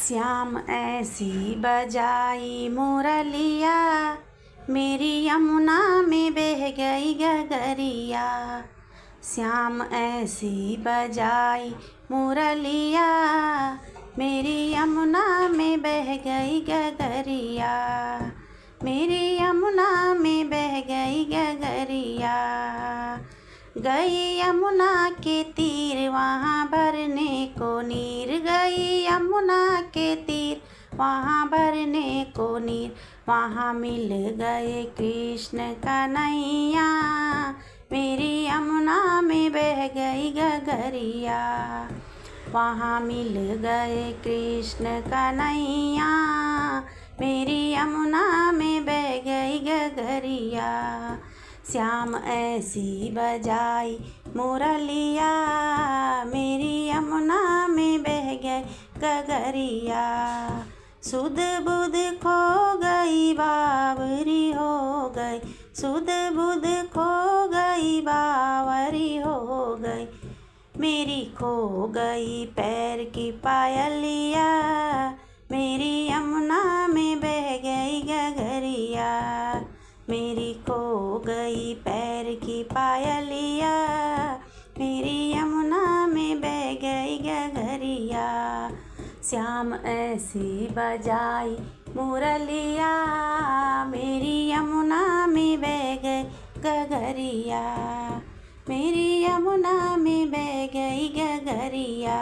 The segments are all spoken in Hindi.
श्याम ऐसी बजाई मुरलिया, मेरी यमुना में बह गई गगरिया। श्याम ऐसी बजाई मुरलिया, मेरी यमुना में बह गई गगरिया। मेरी यमुना में बह गई गगरिया। गई यमुना के तीर वहाँ भरने को नीर। गई यमुना के तीर वहाँ भरने को नीर। वहाँ मिल गए कृष्ण कन्हैया, मेरी यमुना में बह गई गगरिया। वहाँ मिल गए कृष्ण कन्हैया, मेरी यमुना में बह गई गगरिया। श्याम ऐसी बजाई मुरलिया, मेरी यमुना में बह गई गगरिया। सुध बुध खो गई बावरी हो गई। सुध बुध खो गई बावरी हो गई। मेरी खो गई पैर की पायलिया, मेरी यमुना में बह गई गगरिया। मेरी खो गई पैर की पायलिया, मेरी यमुना में बह गई गगरिया। श्याम ऐसी बजाई मुरलिया, मेरी यमुना में बह गई गगरिया। मेरी यमुना में बह गई गगरिया।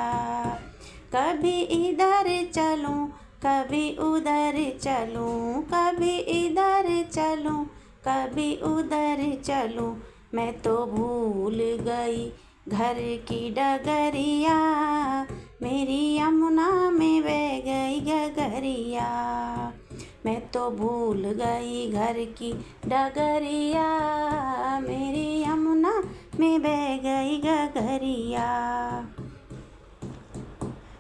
कभी इधर चलूं कभी उधर चलूं, कभी इधर चलूं कभी उधर चलूं। मैं तो भूल गई घर की डगरिया, मेरी यमुना में बह गई गगरिया। मैं तो भूल गई घर की डगरिया, मेरी यमुना में बह गई गगरिया।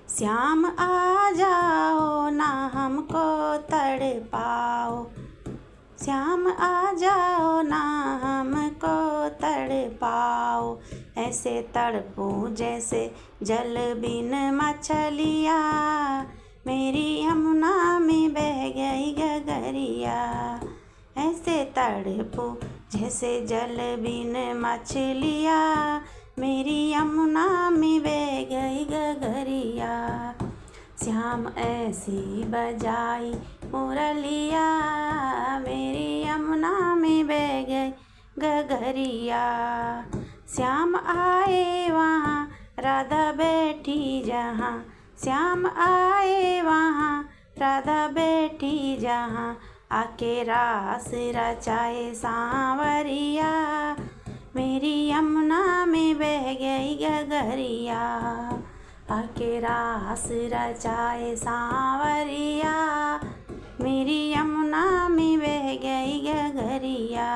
श्याम आ जाओ ना हमको तड़पाओ। श्याम आ जाओ ना हमको तड़पाओ। ऐसे तड़पूं जैसे जल बिन मछलिया, मेरी यमुना में बह गई गगरिया। ऐसे तड़पूं जैसे जल बिन मछलिया, मेरी यमुना में बह गई गगरिया। श्याम ऐसी बजाई मुरलिया, मेरी यमुना में बह गई गगरिया। श्याम आए वहाँ राधा बैठी जहाँ। श्याम आए वहाँ राधा बैठी जहाँ। आके रास रचाए सांवरिया, मेरी यमुना में बह गई गगरिया। आके रास रचाए सांवरिया, मेरी यमुना में बह गई गगरिया।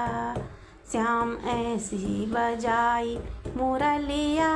श्याम ऐसी बजाई मुरलिया,